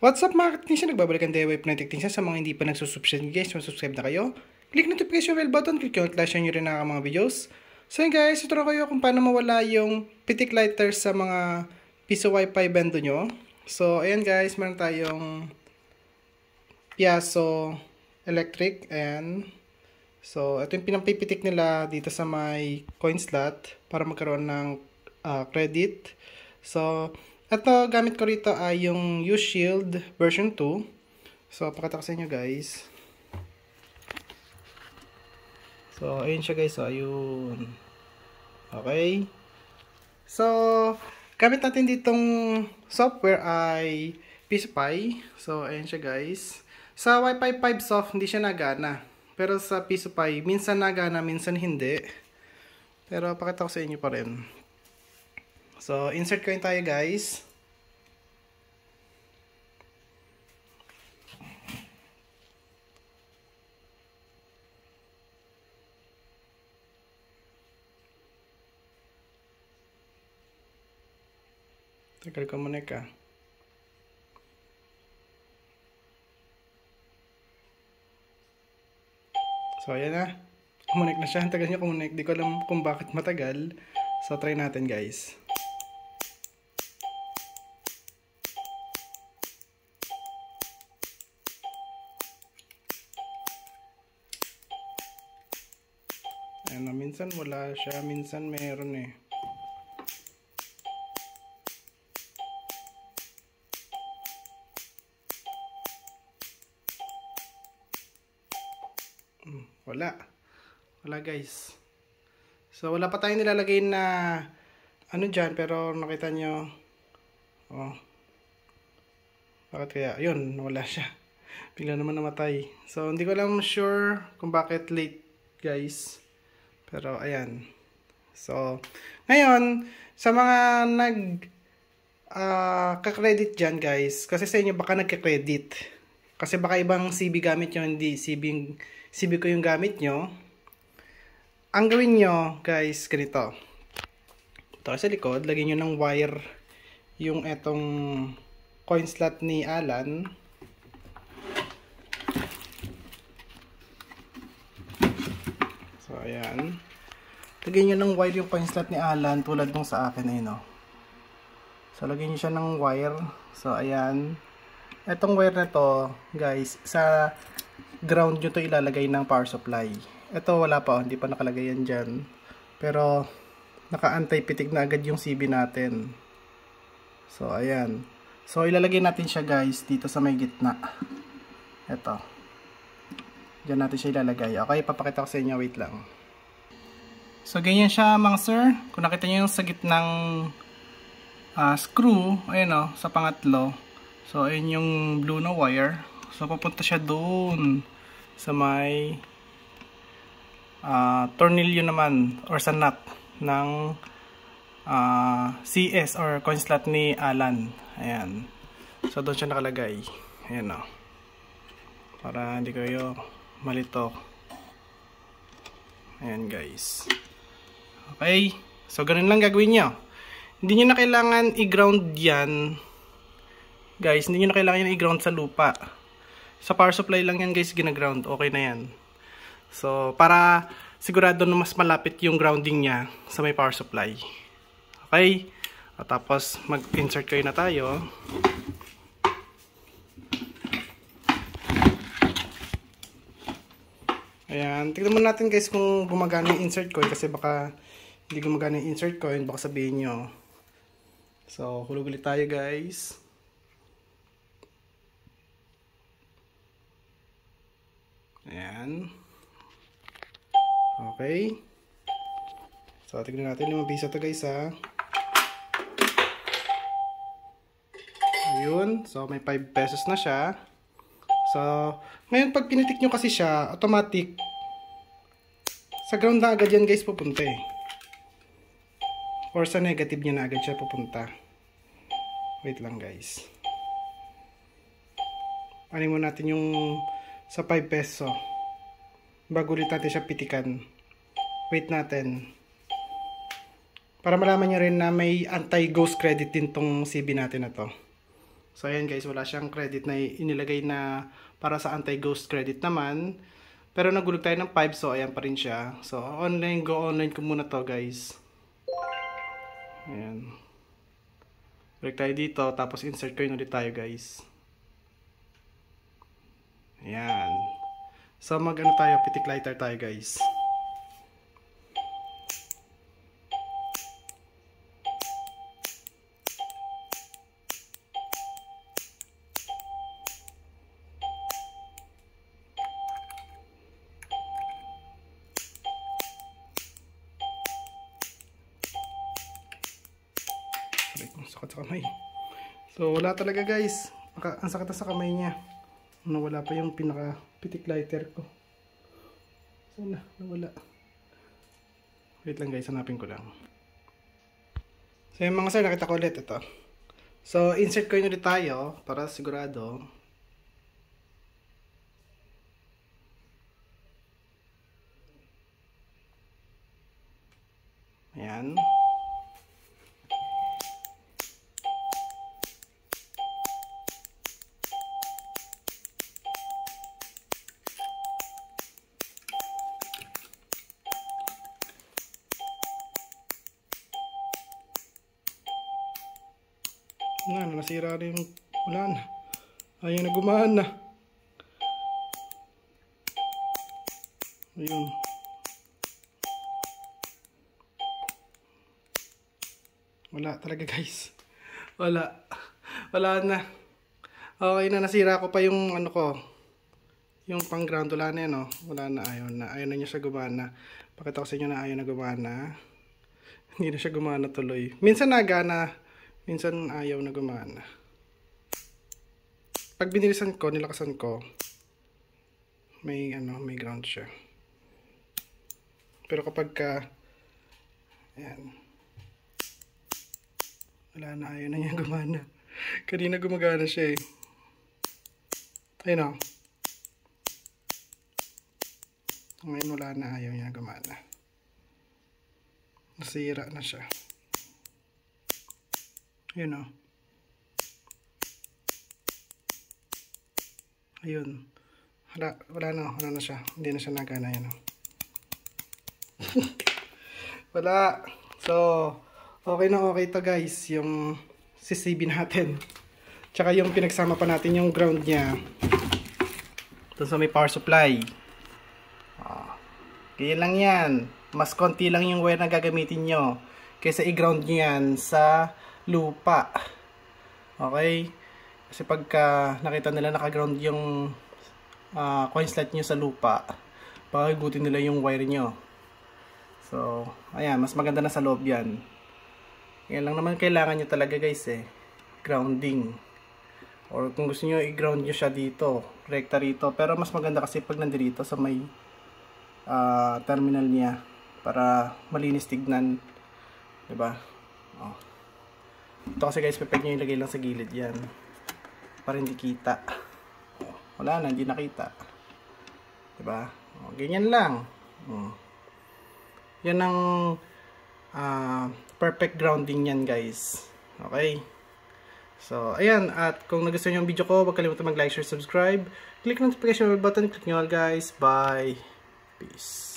What's up mga ka-technician? Nagbabalikan tayo wave na technician. Sa mga hindi pa nagsusubscribe guys, subscribe na kayo. Click notification bell button, click yung flash nyo rin na mga videos. So yun guys, ituro kayo kung paano mawala yung pitik lighter sa mga piso wifi bando nyo. So ayan guys, meron tayong Piasso electric. Ayan. So ito yung pinampipitik nila dito sa may coin slot para magkaroon ng credit. So ito, gamit ko rito ay yung U-Shield version 2. So, pakita ko sa inyo guys. So, ayun siya guys. So, ayun. Okay. So, gamit natin ditong software ay PisoPi. So, ayun siya guys. Sa Wi-Fi 5 soft, hindi siya nagana. Pero sa PisoPi, minsan nagana, minsan hindi. Pero, pakita ko sa inyo pa rin. So, insert ko yun tayo guys. Tagal ko muna ka. So, ayan na. Kumunik na siya. Tagal niya kumunik. Di ko alam kung bakit matagal. So, try natin guys. Ayan na, minsan wala siya, minsan meron eh. Wala guys. So wala pa tayong nilalagay na ano dyan, pero nakita nyo. Oh. Bakit kaya? Ayun, wala siya. Bigla naman namatay. So hindi ko lang sure kung bakit late guys. Pero ayan. So ngayon, sa mga ka-credit dyan guys, kasi sa inyo baka nagka-credit. Kasi baka ibang CB gamit nyo, hindi CB ko yung gamit nyo. Ang gawin nyo guys, ganito. Ito sa likod, lagyan nyo ng wire yung etong coin slot ni Alan. So ayan. Lagyan nyo ng wire yung coin slot ni Alan tulad nung sa akin ay no. So lagyan nyo siya ng wire. So ayan. Etong wire na to guys, sa ground nyo to ilalagay ng power supply. Ito wala pa, hindi pa nakalagay yan dyan. Pero naka-anti-pitik na agad yung CB natin. So ayan. So ilalagay natin siya guys dito sa may gitna. Ito. Diyan natin siya ilalagay. Okay, papakita ko sa inyo, wait lang. So ganyan siya mga sir. Kung nakita nyo yung sa gitnang screw, ayan o, sa pangatlo. So ayun yung blue na wire. So papunta siya doon sa may tornilyo naman or sa nut ng CS or coin slot ni Alan. Ayan. So doon siya nakalagay. Ayan o. Para hindi kayo malito. Ayan guys. Okay. So ganun lang gagawin nyo. Hindi nyo na kailangan i-ground yan. Guys, hindi nyo na kailangan i-ground sa lupa. Sa power supply lang yan guys gina-ground. Okay na yan. So, para sigurado na mas malapit yung grounding niya sa may power supply. Okay? At tapos, mag-insert kayo na tayo. Ayan. Tignan muna natin guys kung gumagana yung insert coin. Kasi baka hindi gumagana yung insert coin. Baka sabihin nyo. So, hulog ulit tayo guys. Ayan. Okay. So, tignan natin 5 piso to guys ha. Ayun. So, may 5 pesos na siya. So, ngayon pag pinitik nyo kasi siya, automatic sa ground na agad yan guys pupunta eh. Or sa negative niya na agad siya pupunta. Wait lang guys. Anin mo natin yung sa 5 peso. Bago ulit natin siya pitikan. Wait natin. Para malaman nyo rin na may anti-ghost credit din tong CB natin na to. So ayan guys, wala siyang credit na inilagay na para sa anti-ghost credit naman. Pero nagulog tayo ng 5, so ayan pa rin siya. So go online ko muna to guys. Ayan. Balik tayo dito, tapos insert coin ulit tayo guys. Ayan. So mag-ano tayo, pitik lighter tayo guys. Sakit sa kamay. So wala talaga guys. Ang sakit na sa kamay niya. Nawala pa yung pinaka pitik lighter ko. Sana nawala. Wait lang guys, hanapin ko lang. So yung mga sir, nakita ko ulit ito. So insert coin ulit tayo para sigurado. Ayan. Nasira rin yung wala na. Ayaw na gumana. Ayun. Wala talaga guys. Wala na. Okay na, nasira ko pa yung ano ko. Yung pang ground, wala na yan, oh. Wala na, ayaw na niya siya gumana. Pakita ko sa inyo na ayaw na gumana. Hindi na siya gumana tuloy. Minsan nagana. Minsan ayaw na gumana. Pag binilisan ko, nilakasan ko, may ground siya. Pero kapag ayan, wala na, ayaw na niya gumana. Kanina gumagana siya eh. Ayun o. Ngayon wala na, ayaw niya gumana. Nasira na siya. Ayun o. Ayun. Wala na siya. Hindi na siya nagana. Ayun o. Wala. So, okay na okay to guys. Yung CCB natin. Tsaka yung pinagsama pa natin yung ground niya. Doon sa may power supply. Kaya lang yan. Mas konti lang yung wire na gagamitin nyo. Kaysa i-ground nyo yan sa lupa. Okay? Kasi pagka nakita nila naka-ground yung coin slot nyo sa lupa, pakigutin nila yung wire nyo. So, ayan, mas maganda na sa loob yan. Yan lang naman kailangan nyo talaga guys eh. Grounding. Or kung gusto nyo i-ground nyo siya dito, rekta rito. Pero mas maganda kasi pag nandito sa may terminal niya para malinis tignan. Diba? Oh. Ito kasi guys, pwede nyo ilagay lang sa gilid yan. Para hindi kita. Wala na, hindi nakita. Diba? O, ganyan lang. Yan ang perfect grounding yan guys. Okay? So, ayan. At kung nagustuhan nyo yung video ko, huwag kalimutan mag-like, share, subscribe. Click notification button. Click nyo all guys. Bye. Peace.